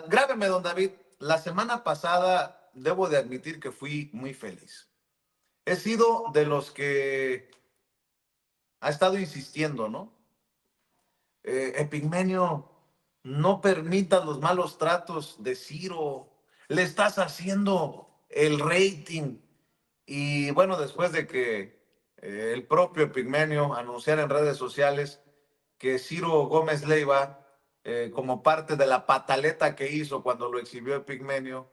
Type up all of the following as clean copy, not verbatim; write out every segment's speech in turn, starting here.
Grábeme, don David, la semana pasada debo de admitir que fui muy feliz. He sido de los que ha estado insistiendo, ¿no? Epigmenio, no permitas los malos tratos de Ciro. Le estás haciendo el rating. Y bueno, después de que el propio Epigmenio anunciara en redes sociales que Ciro Gómez Leiva, como parte de la pataleta que hizo cuando lo exhibió Epigmenio,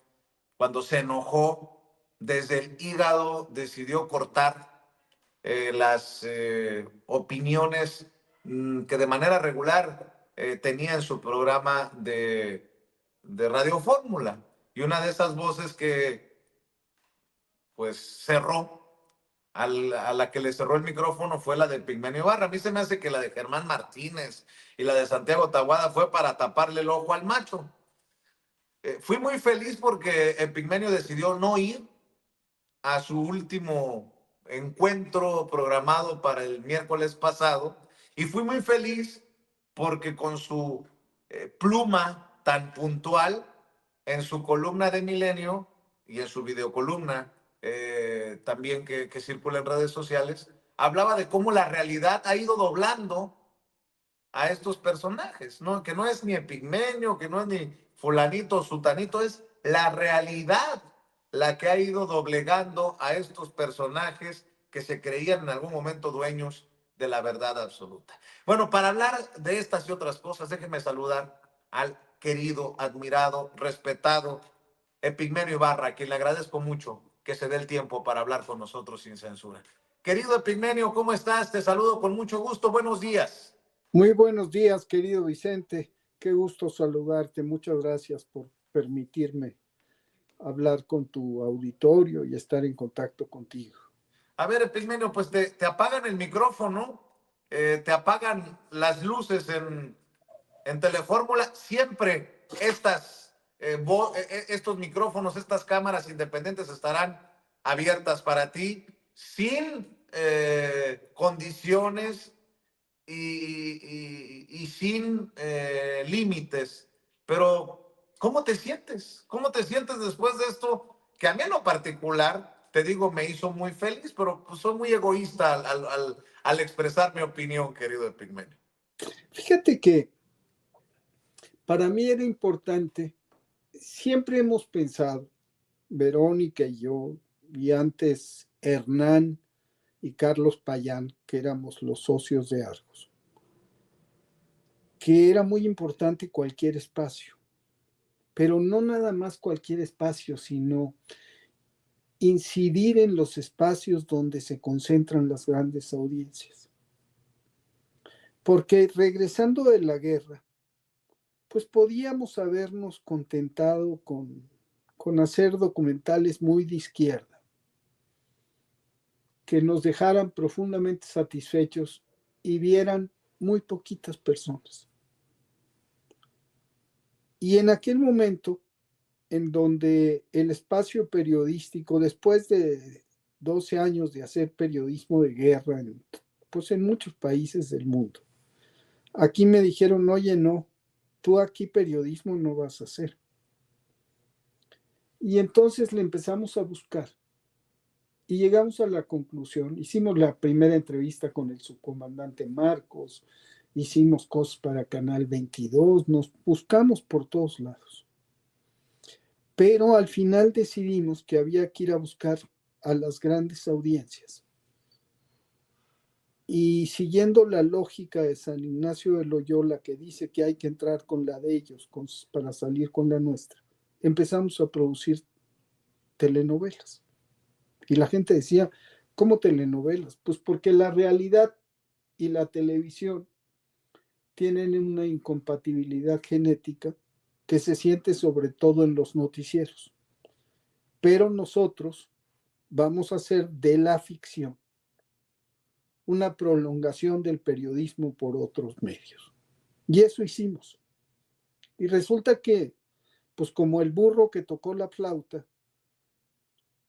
cuando se enojó, desde el hígado decidió cortar las opiniones que de manera regular tenía en su programa de Radio Fórmula. Y una de esas voces que pues cerró, a la que le cerró el micrófono fue la de Pigmenio Ibarra. A mí se me hace que la de Germán Martínez y la de Santiago Taboada fue para taparle el ojo al macho. Fui muy feliz porque Epigmenio decidió no ir a su último encuentro programado para el miércoles pasado y fui muy feliz porque con su pluma tan puntual en su columna de Milenio y en su videocolumna también que circula en redes sociales, hablaba de cómo la realidad ha ido doblando a estos personajes, ¿no? Que no es ni Epigmenio, que no es ni fulanito o sutanito, es la realidad la que ha ido doblegando a estos personajes que se creían en algún momento dueños de la verdad absoluta. Bueno, para hablar de estas y otras cosas, déjenme saludar al querido, admirado, respetado Epigmenio Ibarra, a quien le agradezco mucho que se dé el tiempo para hablar con nosotros sin censura. Querido Epigmenio, ¿cómo estás? Te saludo con mucho gusto. Buenos días. Muy buenos días, querido Vicente. Qué gusto saludarte. Muchas gracias por permitirme hablar con tu auditorio y estar en contacto contigo. A ver, Epigmenio, pues te apagan el micrófono, te apagan las luces en Telefórmula. Siempre estos micrófonos, estas cámaras independientes estarán abiertas para ti, sin condiciones y sin límites. Pero, ¿cómo te sientes? ¿Cómo te sientes después de esto? Que a mí en lo particular, te digo, me hizo muy feliz, pero pues, soy muy egoísta al expresar mi opinión, querido Epigmenio. Fíjate que para mí era importante, siempre hemos pensado, Verónica y yo, y antes Hernán y Carlos Payán, que éramos los socios de Argos, que era muy importante cualquier espacio, pero no nada más cualquier espacio, sino incidir en los espacios donde se concentran las grandes audiencias. Porque regresando de la guerra, pues podíamos habernos contentado con hacer documentales muy de izquierda, que nos dejaran profundamente satisfechos y vieran muy poquitas personas. Y en aquel momento, en donde el espacio periodístico, después de 12 años de hacer periodismo de guerra pues en muchos países del mundo, aquí me dijeron, oye, no, tú aquí periodismo no vas a hacer. Y entonces le empezamos a buscar y llegamos a la conclusión, hicimos la primera entrevista con el subcomandante Marcos, hicimos cosas para Canal 22, nos buscamos por todos lados. Pero al final decidimos que había que ir a buscar a las grandes audiencias. Y siguiendo la lógica de San Ignacio de Loyola, que dice que hay que entrar con la de ellos para salir con la nuestra, empezamos a producir telenovelas. Y la gente decía, ¿cómo telenovelas? Pues porque la realidad y la televisión tienen una incompatibilidad genética que se siente sobre todo en los noticieros. Pero nosotros vamos a hacer de la ficción una prolongación del periodismo por otros medios. Y eso hicimos. Y resulta que, pues como el burro que tocó la flauta,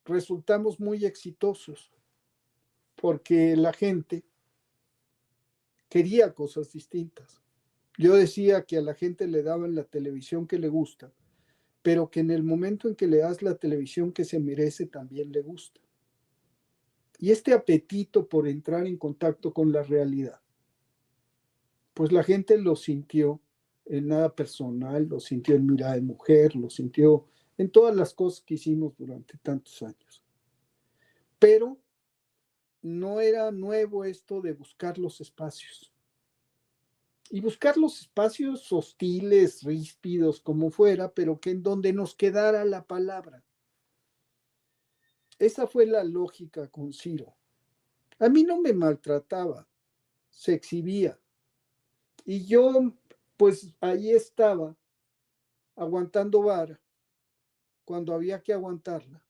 resultamos muy exitosos porque la gente quería cosas distintas. Yo decía que a la gente le daban la televisión que le gusta, pero que en el momento en que le das la televisión que se merece, también le gusta. Y este apetito por entrar en contacto con la realidad, pues la gente lo sintió en nada personal, lo sintió en Mirada de Mujer, lo sintió en todas las cosas que hicimos durante tantos años. Pero no era nuevo esto de buscar los espacios. Y buscar los espacios hostiles, ríspidos, como fuera, pero que en donde nos quedara la palabra. Esa fue la lógica con Ciro. A mí no me maltrataba, se exhibía. Y yo, pues ahí estaba, aguantando vara cuando había que aguantarla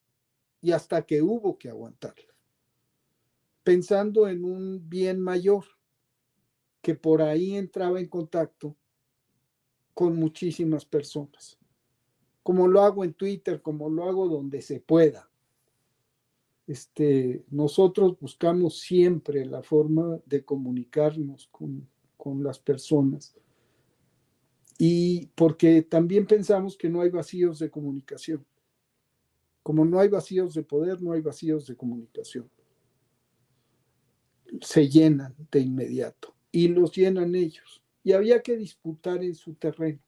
y hasta que hubo que aguantarla, pensando en un bien mayor que por ahí entraba en contacto con muchísimas personas, como lo hago en Twitter, como lo hago donde se pueda. Nosotros buscamos siempre la forma de comunicarnos con las personas y porque también pensamos que no hay vacíos de comunicación. Como no hay vacíos de poder, no hay vacíos de comunicación. Se llenan de inmediato y los llenan ellos. Y había que disputar en su terreno.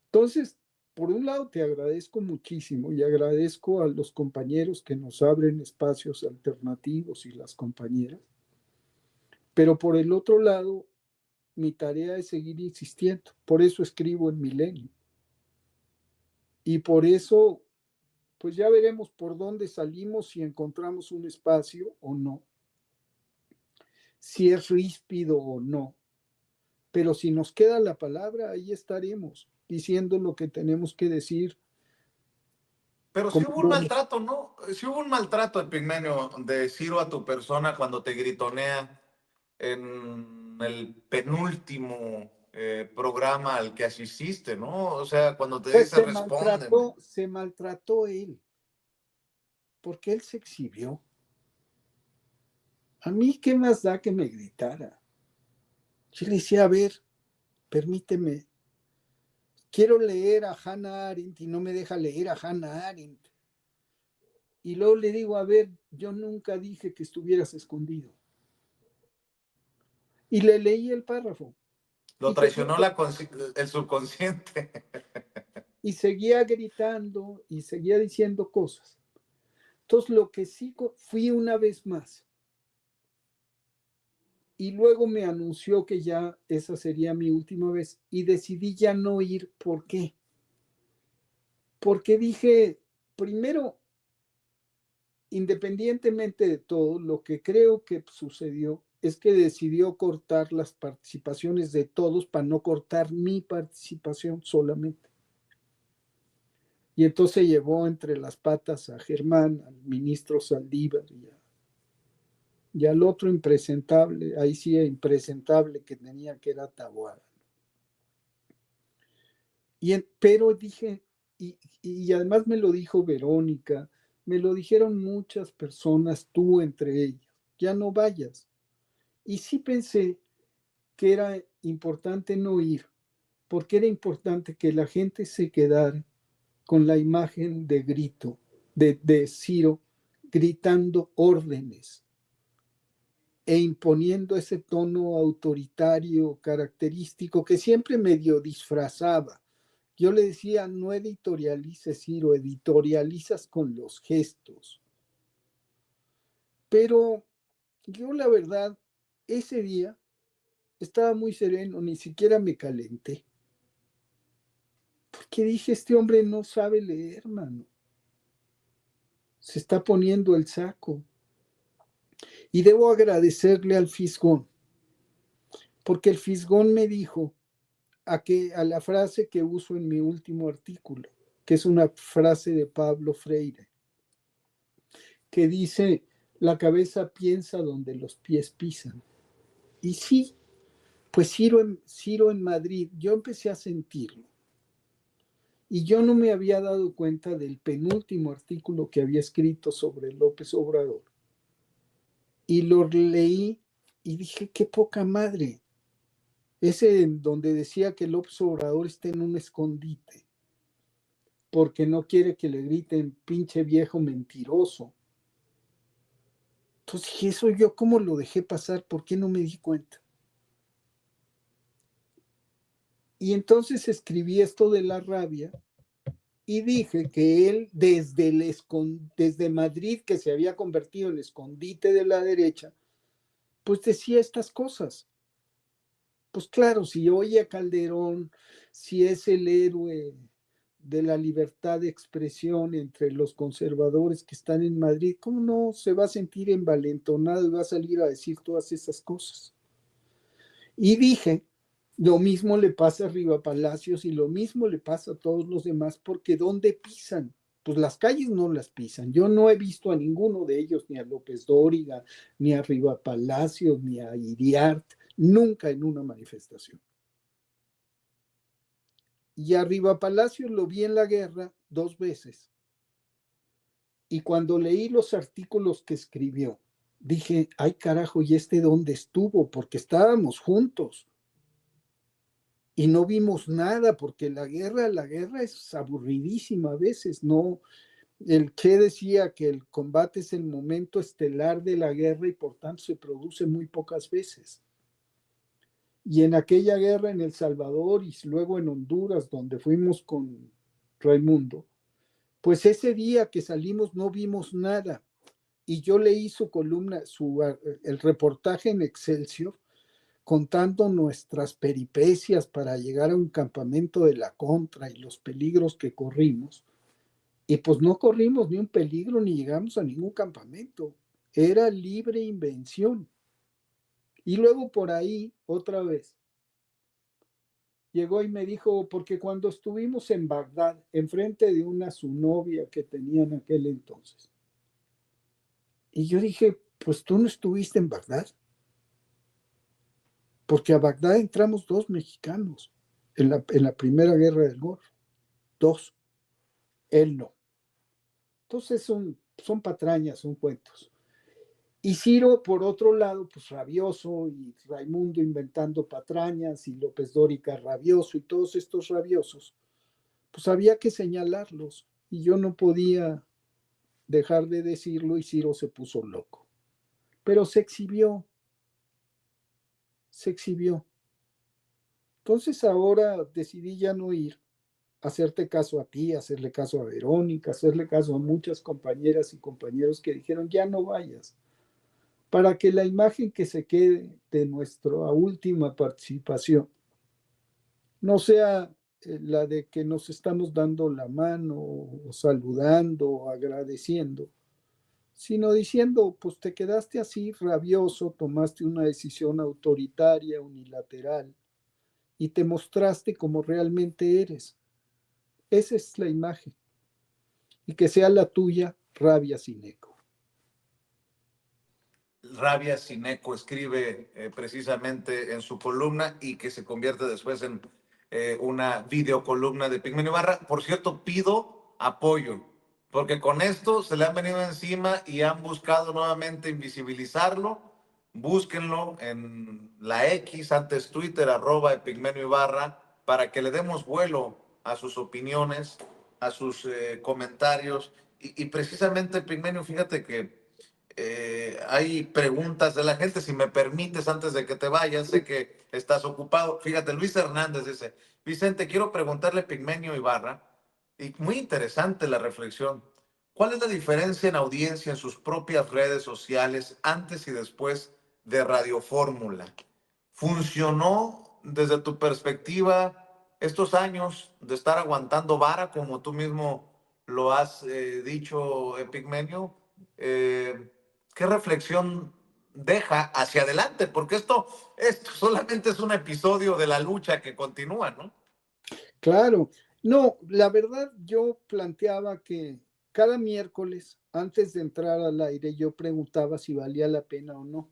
Entonces, por un lado, te agradezco muchísimo y agradezco a los compañeros que nos abren espacios alternativos y las compañeras. Pero por el otro lado, mi tarea es seguir insistiendo. Por eso escribo en Milenio. Y por eso, pues ya veremos por dónde salimos, si encontramos un espacio o no, si es ríspido o no. Pero si nos queda la palabra, ahí estaremos diciendo lo que tenemos que decir. Pero sí Como hubo un maltrato, ¿no? Sí hubo un maltrato, Epigmenio, de Ciro a tu persona cuando te gritonea en el penúltimo programa al que asististe, ¿no? O sea, cuando te pues dice respóndeme. se maltrató él, porque él se exhibió. A mí, ¿qué más da que me gritara? Yo le decía, a ver, permíteme, quiero leer a Hannah Arendt y no me deja leer a Hannah Arendt. Y luego le digo, a ver, yo nunca dije que estuvieras escondido. Y le leí el párrafo. Lo Y, te traicionó juro, el subconsciente. y seguía gritando y seguía diciendo cosas. Entonces, lo que sí fui una vez más. Y luego me anunció que ya esa sería mi última vez. Y decidí ya no ir. ¿Por qué? Porque dije, primero, independientemente de todo, lo que creo que sucedió es que decidió cortar las participaciones de todos para no cortar mi participación solamente. Y entonces llevó entre las patas a Germán, al ministro Saldívar y al otro impresentable, ahí sí impresentable que tenía, que era Taboada. Pero dije, y además me lo dijo Verónica, me lo dijeron muchas personas, tú entre ellas, ya no vayas. Y sí pensé que era importante no ir, porque era importante que la gente se quedara con la imagen de grito, de Ciro gritando órdenes e imponiendo ese tono autoritario característico que siempre medio disfrazaba. Yo le decía, no editorialices, Ciro, editorializas con los gestos. Pero yo la verdad, ese día estaba muy sereno, ni siquiera me calenté. Porque dije, este hombre no sabe leer, mano. Se está poniendo el saco. Y debo agradecerle al Fisgón, porque el Fisgón me dijo a la frase que uso en mi último artículo, que es una frase de Pablo Freire, que dice, la cabeza piensa donde los pies pisan. Y sí, pues Ciro en Madrid, yo empecé a sentirlo. Y yo no me había dado cuenta del penúltimo artículo que había escrito sobre López Obrador. Y lo leí y dije, qué poca madre. ese en donde decía que López Obrador está en un escondite, porque no quiere que le griten pinche viejo mentiroso. Entonces dije, eso yo cómo lo dejé pasar, ¿por qué no me di cuenta? Y entonces escribí esto de la rabia y dije que él desde Madrid, que se había convertido en escondite de la derecha, pues decía estas cosas. Pues claro, si oye a Calderón, si es el héroe de la libertad de expresión entre los conservadores que están en Madrid, ¿cómo no se va a sentir envalentonado y va a salir a decir todas esas cosas? Y dije, lo mismo le pasa a Riva Palacios y lo mismo le pasa a todos los demás, porque ¿dónde pisan? Pues las calles no las pisan. Yo no he visto a ninguno de ellos, ni a López Dóriga, ni a Riva Palacios, ni a Iriart, nunca en una manifestación. Y a Riva Palacios lo vi en la guerra 2 veces. Y cuando leí los artículos que escribió, dije, ay carajo, ¿y este dónde estuvo? Porque estábamos juntos. Y no vimos nada, porque la guerra es aburridísima a veces, ¿no? El Che decía que el combate es el momento estelar de la guerra y por tanto se produce muy pocas veces. Y en aquella guerra en El Salvador y luego en Honduras, donde fuimos con Raimundo, pues ese día que salimos no vimos nada. Y yo leí su columna, el reportaje en Excelsior, contando nuestras peripecias para llegar a un campamento de la contra y los peligros que corrimos. Y pues no corrimos ni un peligro ni llegamos a ningún campamento. Era libre invención. Y luego por ahí, otra vez, llegó y me dijo, porque cuando estuvimos en Bagdad, enfrente de su novia que tenía en aquel entonces, y yo dije, pues tú no estuviste en Bagdad, porque a Bagdad entramos 2 mexicanos en la primera guerra del Golfo, 2, él no. Entonces son patrañas, son cuentos. Y Ciro, por otro lado, pues rabioso, y Raimundo inventando patrañas, y López Dóriga rabioso, y todos estos rabiosos, pues había que señalarlos, y yo no podía dejar de decirlo, y Ciro se puso loco. Pero se exhibió. Entonces ahora decidí ya no ir, hacerte caso a ti, hacerle caso a Verónica, hacerle caso a muchas compañeras y compañeros que dijeron ya no vayas, para que la imagen que se quede de nuestra última participación no sea la de que nos estamos dando la mano o saludando o agradeciendo, sino diciendo, pues te quedaste así rabioso, tomaste una decisión autoritaria, unilateral, y te mostraste como realmente eres. Esa es la imagen. Y que sea la tuya, rabia sin eco. Rabia Sineco escribe precisamente en su columna y que se convierte después en una videocolumna de Pigmenio Barra. Por cierto, pido apoyo, porque con esto se le han venido encima y han buscado nuevamente invisibilizarlo. Búsquenlo en la X, antes Twitter, @Epigmenio Ibarra, para que le demos vuelo a sus opiniones, a sus comentarios. Y precisamente, Pigmenio, fíjate que hay preguntas de la gente, si me permites, antes de que te vayas, sé que estás ocupado. Fíjate, Luis Hernández dice, Vicente, quiero preguntarle a Pigmenio Ibarra, y muy interesante la reflexión, ¿cuál es la diferencia en audiencia en sus propias redes sociales antes y después de Radio Fórmula? ¿Funcionó desde tu perspectiva estos años de estar aguantando vara, como tú mismo lo has dicho, Pigmenio? Eh, ¿Qué reflexión deja hacia adelante? Porque esto solamente es un episodio de la lucha que continúa, ¿no? Claro, no, la verdad yo planteaba que cada miércoles, antes de entrar al aire, yo preguntaba si valía la pena o no.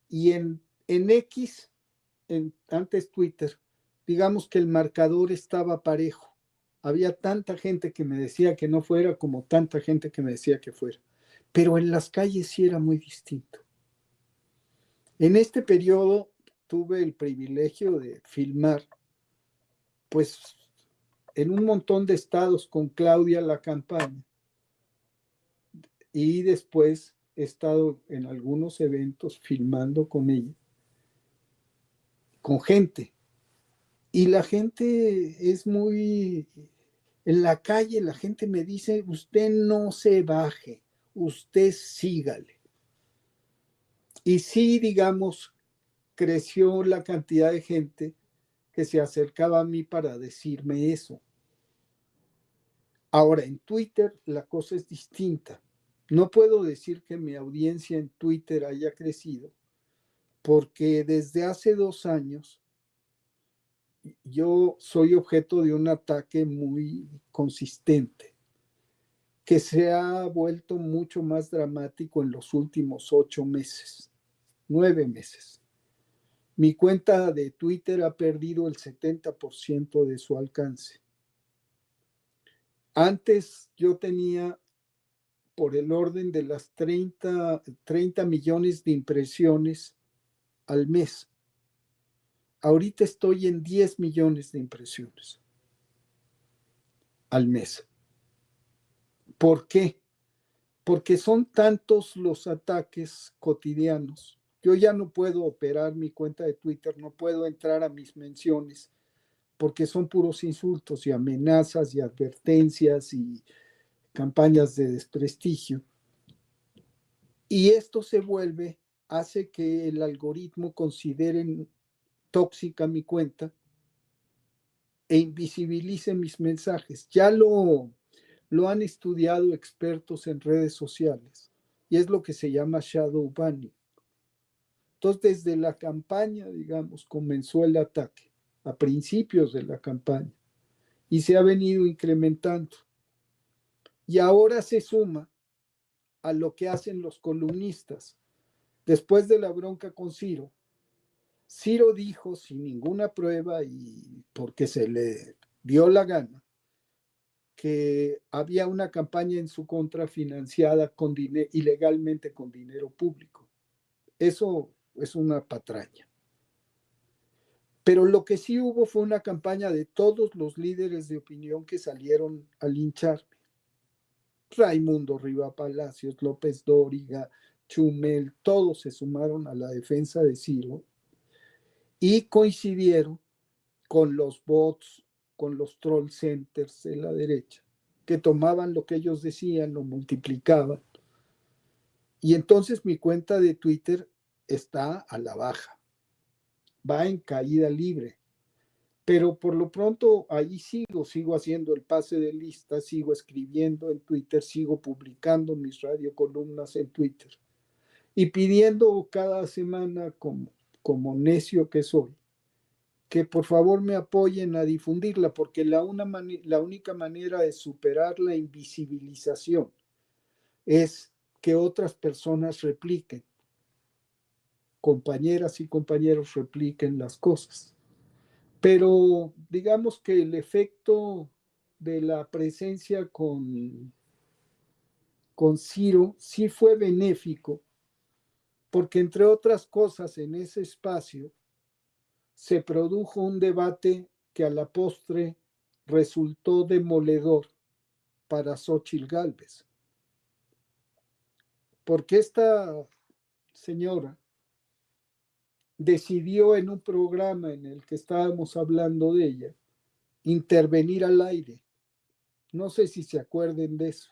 Y en X, antes Twitter, digamos que el marcador estaba parejo. Había tanta gente que me decía que no fuera como tanta gente que me decía que fuera. Pero en las calles sí era muy distinto. En este periodo tuve el privilegio de filmar, pues, en un montón de estados con Claudia la campaña. Y después he estado en algunos eventos filmando con ella, con gente. Y la gente es muy... En la calle la gente me dice, usted no se baje, usted sígale. Y sí, digamos, creció la cantidad de gente que se acercaba a mí para decirme eso. Ahora, en Twitter la cosa es distinta. No puedo decir que mi audiencia en Twitter haya crecido, porque desde hace 2 años yo soy objeto de un ataque muy consistente, que se ha vuelto mucho más dramático en los últimos 8 meses, 9 meses. Mi cuenta de Twitter ha perdido el 70% de su alcance. Antes yo tenía por el orden de las 30 millones de impresiones al mes. Ahorita estoy en 10 millones de impresiones al mes. ¿Por qué? Porque son tantos los ataques cotidianos. Yo ya no puedo operar mi cuenta de Twitter, no puedo entrar a mis menciones, porque son puros insultos y amenazas y advertencias y campañas de desprestigio. Y esto hace que el algoritmo considere tóxica mi cuenta e invisibilice mis mensajes. Ya lo han estudiado expertos en redes sociales y es lo que se llama shadow banning. Entonces, desde la campaña, digamos, comenzó el ataque, a principios de la campaña, y se ha venido incrementando. Y ahora se suma a lo que hacen los columnistas. Después de la bronca con Ciro, Ciro dijo sin ninguna prueba y porque se le dio la gana, que había una campaña en su contra financiada ilegalmente con dinero público. Eso es una patraña. Pero lo que sí hubo fue una campaña de todos los líderes de opinión que salieron a lincharme. Raimundo Riva Palacios, López Dóriga, Chumel, todos se sumaron a la defensa de Ciro y coincidieron con los bots, con los troll centers de la derecha, que tomaban lo que ellos decían, lo multiplicaban. Y entonces mi cuenta de Twitter está a la baja, va en caída libre. Pero por lo pronto ahí sigo haciendo el pase de lista, sigo escribiendo en Twitter, sigo publicando mis radiocolumnas en Twitter y pidiendo cada semana, como necio que soy, que por favor me apoyen a difundirla, porque la única manera de superar la invisibilización es que otras personas repliquen, compañeras y compañeros repliquen las cosas. Pero digamos que el efecto de la presencia con Ciro sí fue benéfico, porque entre otras cosas en ese espacio se produjo un debate que a la postre resultó demoledor para Xóchitl Gálvez. Porque esta señora decidió en un programa en el que estábamos hablando de ella, intervenir al aire. No sé si se acuerden de eso.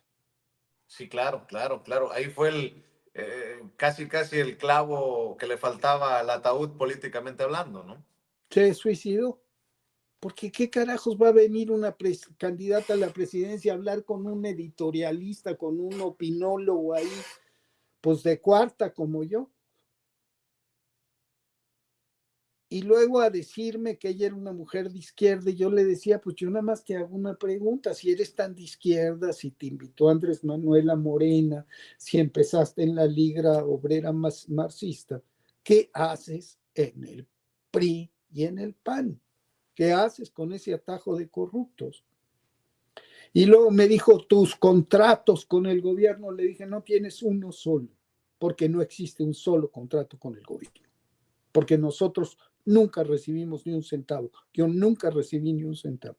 Sí, claro, claro, claro. Ahí fue casi el clavo que le faltaba al ataúd políticamente hablando, ¿no? Se suicidó. Porque qué carajos va a venir una candidata a la presidencia a hablar con un editorialista, con un opinólogo ahí, pues de cuarta como yo. Y luego a decirme que ella era una mujer de izquierda, y yo le decía, pues yo nada más te hago una pregunta, si eres tan de izquierda, si te invitó Andrés Manuel a Morena, si empezaste en la Liga Obrera Marxista, ¿qué haces en el PRI y en el PAN? ¿Qué haces con ese atajo de corruptos? Y luego me dijo, tus contratos con el gobierno. Le dije, no tienes uno solo, porque no existe un solo contrato con el gobierno. porque nosotros nunca recibimos ni un centavo. Yo nunca recibí ni un centavo.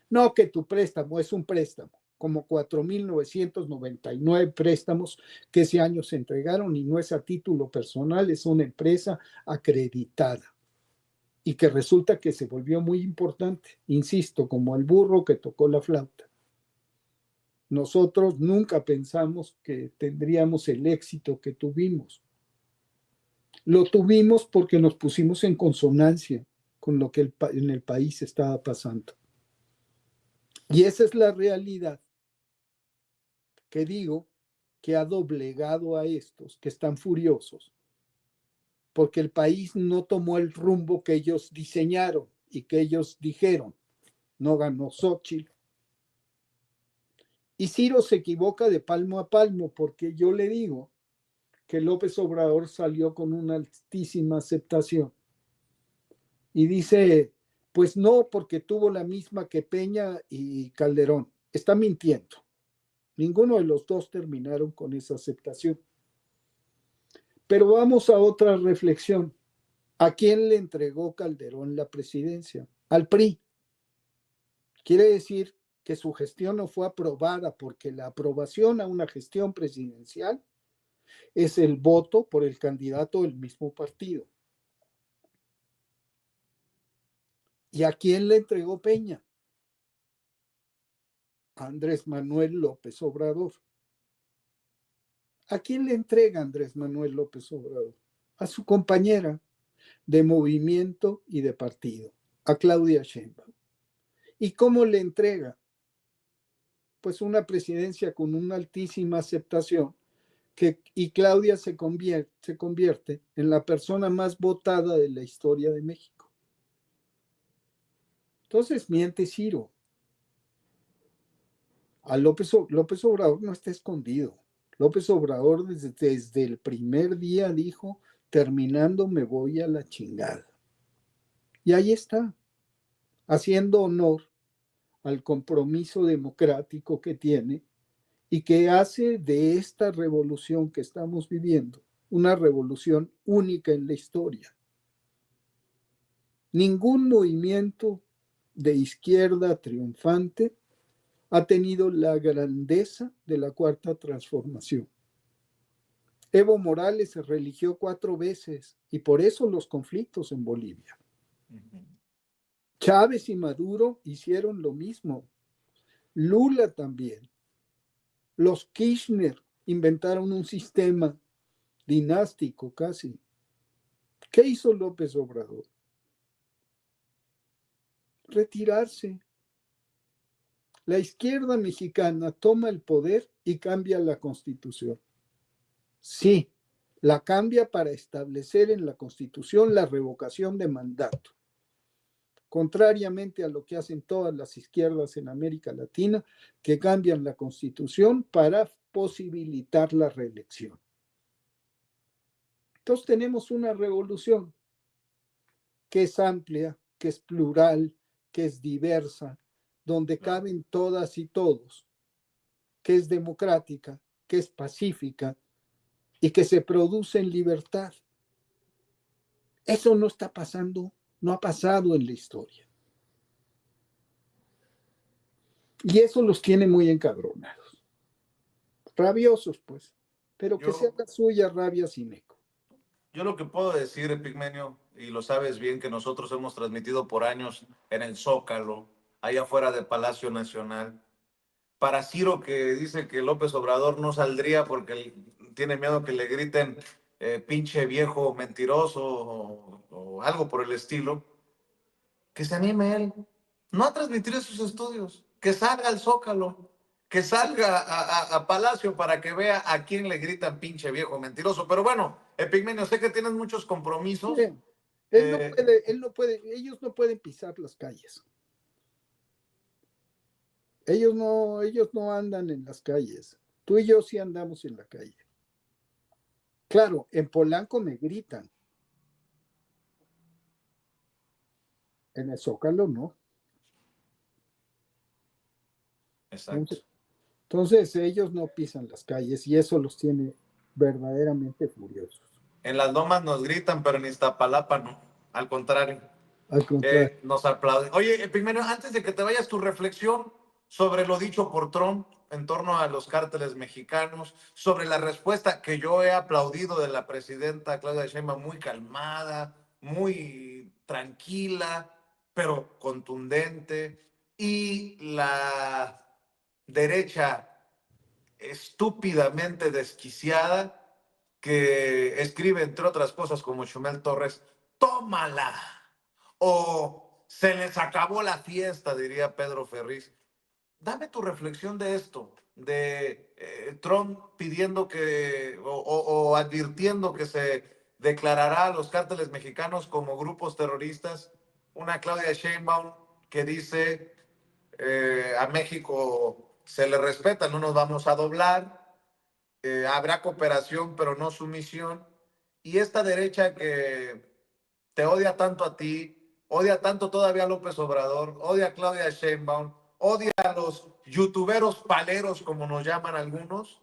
No que tu préstamo es un préstamo, como 4,999 préstamos que ese año se entregaron y no es a título personal, es una empresa acreditada y que resulta que se volvió muy importante, insisto, como el burro que tocó la flauta. Nosotros nunca pensamos que tendríamos el éxito que tuvimos. Lo tuvimos porque nos pusimos en consonancia con lo que en el país estaba pasando. Y esa es la realidad que digo que ha doblegado a estos que están furiosos porque el país no tomó el rumbo que ellos diseñaron y que ellos dijeron. No ganó Xochitl. Y Ciro se equivoca de palmo a palmo porque yo le digo que López Obrador salió con una altísima aceptación. Y dice, pues no, porque tuvo la misma que Peña y Calderón. Está mintiendo. Ninguno de los dos terminaron con esa aceptación. Pero vamos a otra reflexión. ¿A quién le entregó Calderón la presidencia? Al PRI. Quiere decir que su gestión no fue aprobada porque la aprobación a una gestión presidencial es el voto por el candidato del mismo partido. ¿Y a quién le entregó Peña? A Andrés Manuel López Obrador. ¿A quién le entrega Andrés Manuel López Obrador? A su compañera de movimiento y de partido, a Claudia Sheinbaum. ¿Y cómo le entrega? Pues una presidencia con una altísima aceptación y Claudia se convierte en la persona más votada de la historia de México. Entonces miente Ciro. A López Obrador no está escondido. López Obrador desde el primer día dijo, terminando me voy a la chingada. Y ahí está, haciendo honor al compromiso democrático que tiene y que hace de esta revolución que estamos viviendo una revolución única en la historia. Ningún movimiento de izquierda triunfante ha tenido la grandeza de la cuarta transformación. Evo Morales se religió 4 veces y por eso los conflictos en Bolivia. Chávez y Maduro hicieron lo mismo. Lula también. Los Kirchner inventaron un sistema dinástico casi. ¿Qué hizo López Obrador? Retirarse. La izquierda mexicana toma el poder y cambia la Constitución. Sí, la cambia para establecer en la Constitución la revocación de mandato. Contrariamente a lo que hacen todas las izquierdas en América Latina, que cambian la Constitución para posibilitar la reelección. Entonces tenemos una revolución que es amplia, que es plural, que es diversa, donde caben todas y todos, que es democrática, que es pacífica y que se produce en libertad. Eso no está pasando, no ha pasado en la historia. Y eso los tiene muy encabronados. Rabiosos, pues, pero que sea la suya rabia sin eco. Yo lo que puedo decir, Epigmenio, y lo sabes bien, que nosotros hemos transmitido por años en el Zócalo, allá afuera del Palacio Nacional, para Ciro que dice que López Obrador no saldría porque tiene miedo que le griten pinche viejo mentiroso o algo por el estilo, que se anime él, no a transmitir esos estudios, que salga al Zócalo, que salga a Palacio para que vea a quién le gritan pinche viejo mentiroso. Pero bueno, Epigmenio, sé que tienes muchos compromisos. Bien. Ellos no pueden pisar las calles. Ellos no andan en las calles. Tú y yo sí andamos en la calle. Claro, en Polanco me gritan. En el Zócalo no. Exacto. Entonces ellos no pisan las calles y eso los tiene verdaderamente furiosos. En las lomas nos gritan, pero en Iztapalapa no. Al contrario, Al contrario. nos aplauden. Oye, primero, antes de que te vayas, tu reflexión sobre lo dicho por Trump en torno a los cárteles mexicanos, sobre la respuesta que yo he aplaudido de la presidenta Claudia Sheinbaum, muy calmada, muy tranquila, pero contundente, y la derecha estúpidamente desquiciada que escribe, entre otras cosas, como Chumel Torres, tómala, o se les acabó la fiesta, diría Pedro Ferriz. Dame tu reflexión de esto, de Trump pidiendo que, o advirtiendo que se declarará a los cárteles mexicanos como grupos terroristas, una Claudia Sheinbaum que dice a México se le respeta, no nos vamos a doblar, habrá cooperación pero no sumisión, y esta derecha que te odia tanto a ti, odia tanto todavía a López Obrador, odia a Claudia Sheinbaum, odia a los youtuberos paleros, como nos llaman algunos,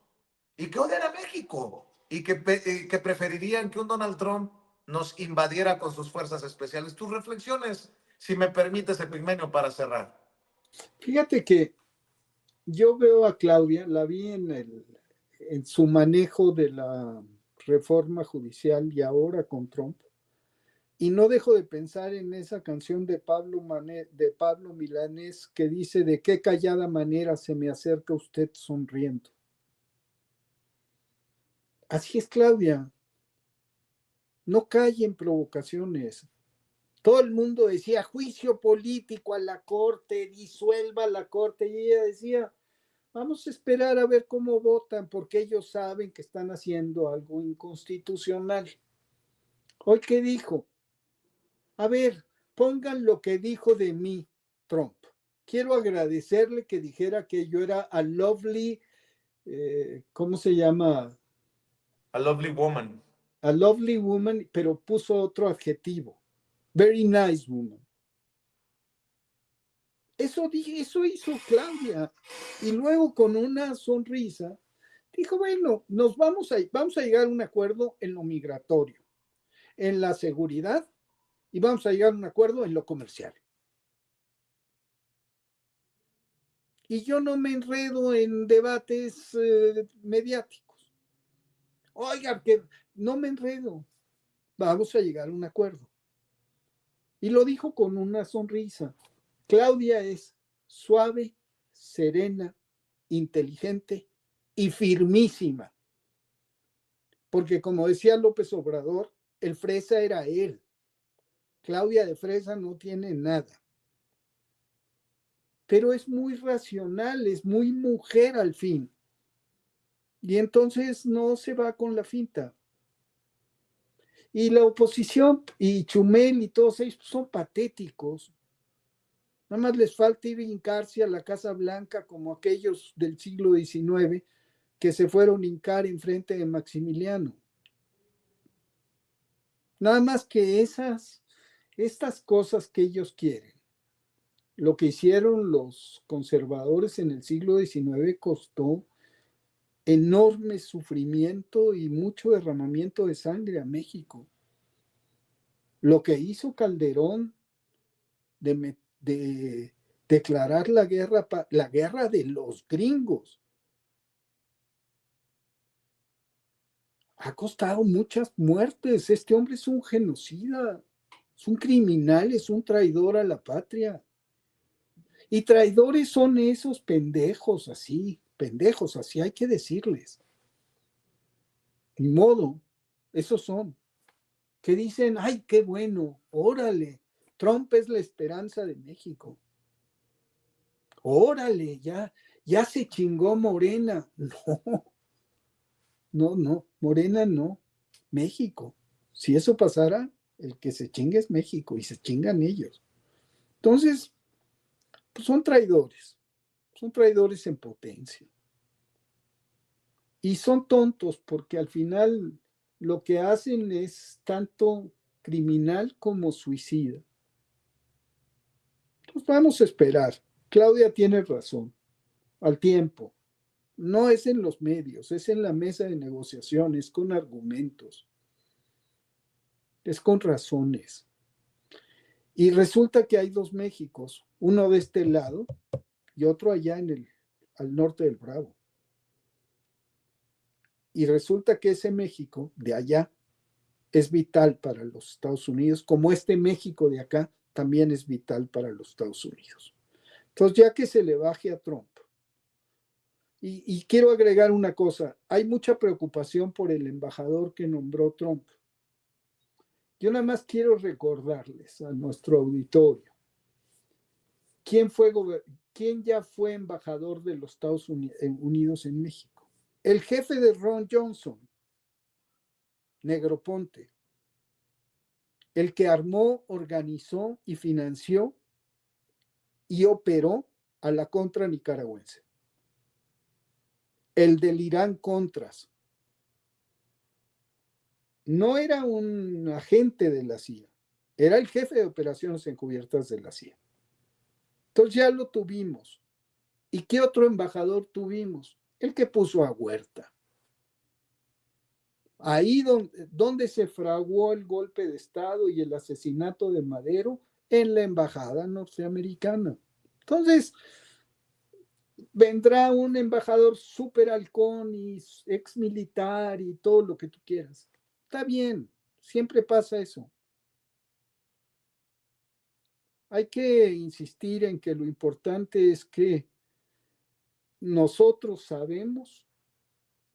y que odian a México, y que preferirían que un Donald Trump nos invadiera con sus fuerzas especiales. Tus reflexiones, si me permites, Epigmenio, para cerrar. Fíjate que yo veo a Claudia, la vi en su manejo de la reforma judicial y ahora con Trump, y no dejo de pensar en esa canción de de Pablo Milanés que dice: de qué callada manera se me acerca usted sonriendo. Así es Claudia, no cae en provocaciones. Todo el mundo decía juicio político a la corte, disuelva la corte, y ella decía: vamos a esperar a ver cómo votan, porque ellos saben que están haciendo algo inconstitucional. Hoy, ¿qué dijo? A ver, pongan lo que dijo de mí Trump. Quiero agradecerle que dijera que yo era a lovely, ¿cómo se llama? A lovely woman. A lovely woman, pero puso otro adjetivo. Very nice woman. Eso hizo Claudia. Y luego con una sonrisa dijo: bueno, vamos a llegar a un acuerdo en lo migratorio, en la seguridad, y vamos a llegar a un acuerdo en lo comercial. Y yo no me enredo en debates mediáticos. Oiga, que no me enredo. Vamos a llegar a un acuerdo. Y lo dijo con una sonrisa. Claudia es suave, serena, inteligente y firmísima. Porque como decía López Obrador, el fresa era él. Claudia de fresa no tiene nada. Pero es muy racional, es muy mujer al fin. Y entonces no se va con la finta. Y la oposición y Chumel y todos ellos son patéticos. Nada más les falta ir a hincarse a la Casa Blanca como aquellos del siglo XIX que se fueron a hincar enfrente de Maximiliano. Nada más que estas cosas que ellos quieren. Lo que hicieron los conservadores en el siglo XIX costó enorme sufrimiento y mucho derramamiento de sangre a México. Lo que hizo Calderón de declarar la guerra de los gringos, ha costado muchas muertes. Este hombre es un genocida, es un criminal, es un traidor a la patria. Y traidores son esos pendejos así hay que decirles. Ni modo, esos son. Que dicen: ay, qué bueno, órale, Trump es la esperanza de México. Órale, ya se chingó Morena. No, Morena no, México. Si eso pasara, el que se chingue es México y se chingan ellos. Entonces, pues son traidores en potencia. Y son tontos porque al final lo que hacen es tanto criminal como suicida. Entonces vamos a esperar. Claudia tiene razón, al tiempo. No es en los medios, es en la mesa de negociaciones con argumentos. es con razones. Y resulta que hay dos Méxicos, uno de este lado y otro allá al norte del Bravo. Y resulta que ese México de allá es vital para los Estados Unidos, como este México de acá también es vital para los Estados Unidos. Entonces, ya que se le baje a Trump, y quiero agregar una cosa, hay mucha preocupación por el embajador que nombró Trump. Yo nada más quiero recordarles a nuestro auditorio, ¿quién ya fue embajador de los Estados Unidos en México? El jefe de Ron Johnson, Negroponte, el que armó, organizó y financió y operó a la contra nicaragüense. El del Irán Contras. No era un agente de la CIA, era el jefe de operaciones encubiertas de la CIA. Entonces ya lo tuvimos. ¿Y qué otro embajador tuvimos? El que puso a Huerta. Ahí donde se fraguó el golpe de Estado y el asesinato de Madero, en la embajada norteamericana. Entonces, vendrá un embajador súper halcón y ex militar y todo lo que tú quieras. Está bien, siempre pasa eso. Hay que insistir en que lo importante es que nosotros sabemos,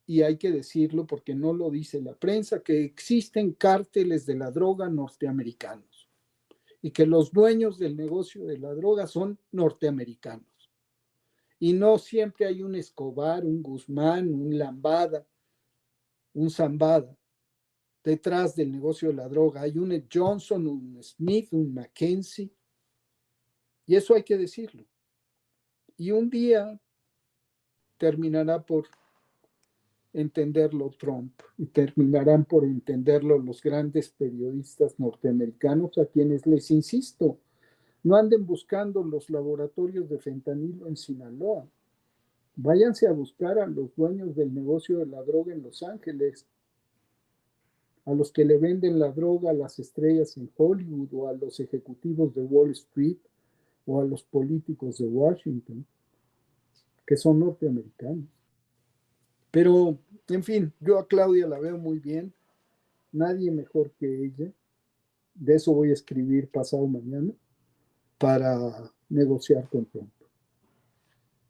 y hay que decirlo porque no lo dice la prensa, que existen cárteles de la droga norteamericanos y que los dueños del negocio de la droga son norteamericanos. Y no siempre hay un Escobar, un Guzmán, un Lambada, un Zambada detrás del negocio de la droga. Hay un Johnson, un Smith, un Mackenzie. Y eso hay que decirlo. Y un día terminará por entenderlo Trump y terminarán por entenderlo los grandes periodistas norteamericanos a quienes les insisto, no anden buscando los laboratorios de fentanilo en Sinaloa. Váyanse a buscar a los dueños del negocio de la droga en Los Ángeles, a los que le venden la droga a las estrellas en Hollywood o a los ejecutivos de Wall Street o a los políticos de Washington, que son norteamericanos. Pero, en fin, yo a Claudia la veo muy bien, nadie mejor que ella. De eso voy a escribir pasado mañana para negociar con Trump.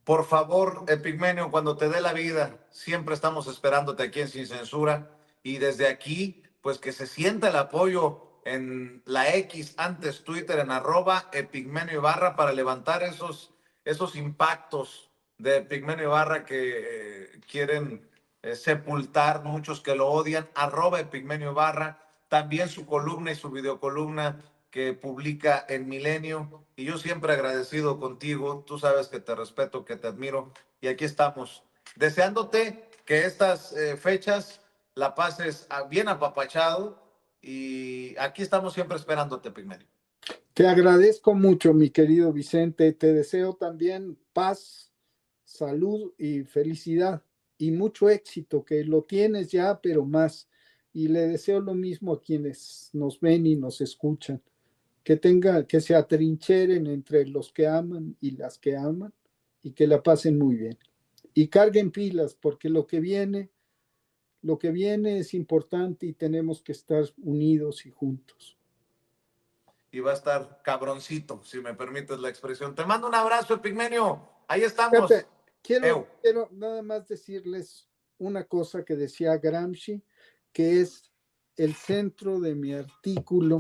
Por favor, Epigmenio, cuando te dé la vida, siempre estamos esperándote aquí en Sin Censura. Y desde aquí, pues que se sienta el apoyo en la X, antes Twitter, en @Epigmenio Ibarra, para levantar esos impactos de Epigmenio Ibarra que quieren sepultar, muchos que lo odian. @Epigmenio Ibarra, también su columna y su videocolumna que publica en Milenio, y yo siempre agradecido contigo, tú sabes que te respeto, que te admiro, y aquí estamos, deseándote que estas fechas la pases bien apapachado, y aquí estamos siempre esperándote, Pigmenio. Te agradezco mucho, mi querido Vicente, te deseo también paz, salud y felicidad, y mucho éxito, que lo tienes ya, pero más, y le deseo lo mismo a quienes nos ven y nos escuchan. Que se atrincheren entre los que aman y las que aman y que la pasen muy bien. Y carguen pilas porque lo que viene es importante y tenemos que estar unidos y juntos. Y va a estar cabroncito, si me permites la expresión. Te mando un abrazo, Epigmenio. Ahí Pepe, estamos. quiero nada más decirles una cosa que decía Gramsci, que es el centro de mi artículo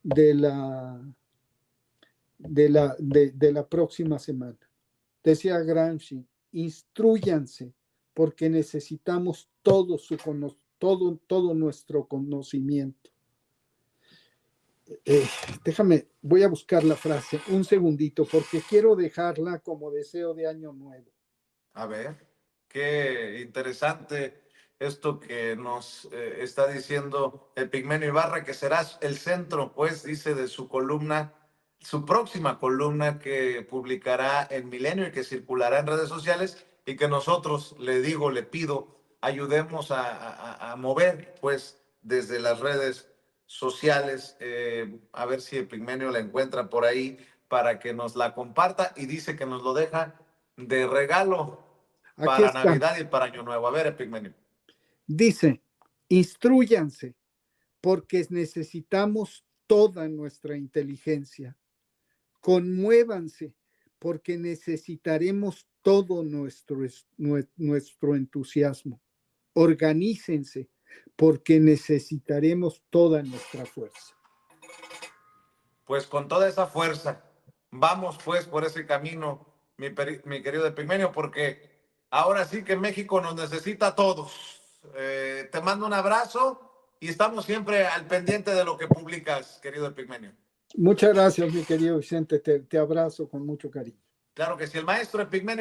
de la próxima semana. Decía Gramsci, instruyanse porque necesitamos todo nuestro conocimiento. Voy a buscar la frase un segundito porque quiero dejarla como deseo de año nuevo. A ver, qué interesante esto que nos está diciendo Epigmenio Ibarra, que serás el centro, pues, dice, de su columna, su próxima columna que publicará en Milenio y que circulará en redes sociales, y que nosotros, le pido, ayudemos a mover, pues, desde las redes sociales. A ver si Epigmenio la encuentra por ahí para que nos la comparta, y dice que nos lo deja de regalo Aquí para está. Navidad y para Año Nuevo. A ver, Epigmenio. Dice, instrúyanse porque necesitamos toda nuestra inteligencia. Conmuévanse porque necesitaremos todo nuestro entusiasmo. Organícense porque necesitaremos toda nuestra fuerza. Pues con toda esa fuerza, vamos pues por ese camino, mi querido Epigmenio, porque ahora sí que México nos necesita a todos. Te mando un abrazo y estamos siempre al pendiente de lo que publicas, querido Epigmenio. Muchas gracias, mi querido Vicente. Te abrazo con mucho cariño. Claro que sí, el maestro Epigmenio.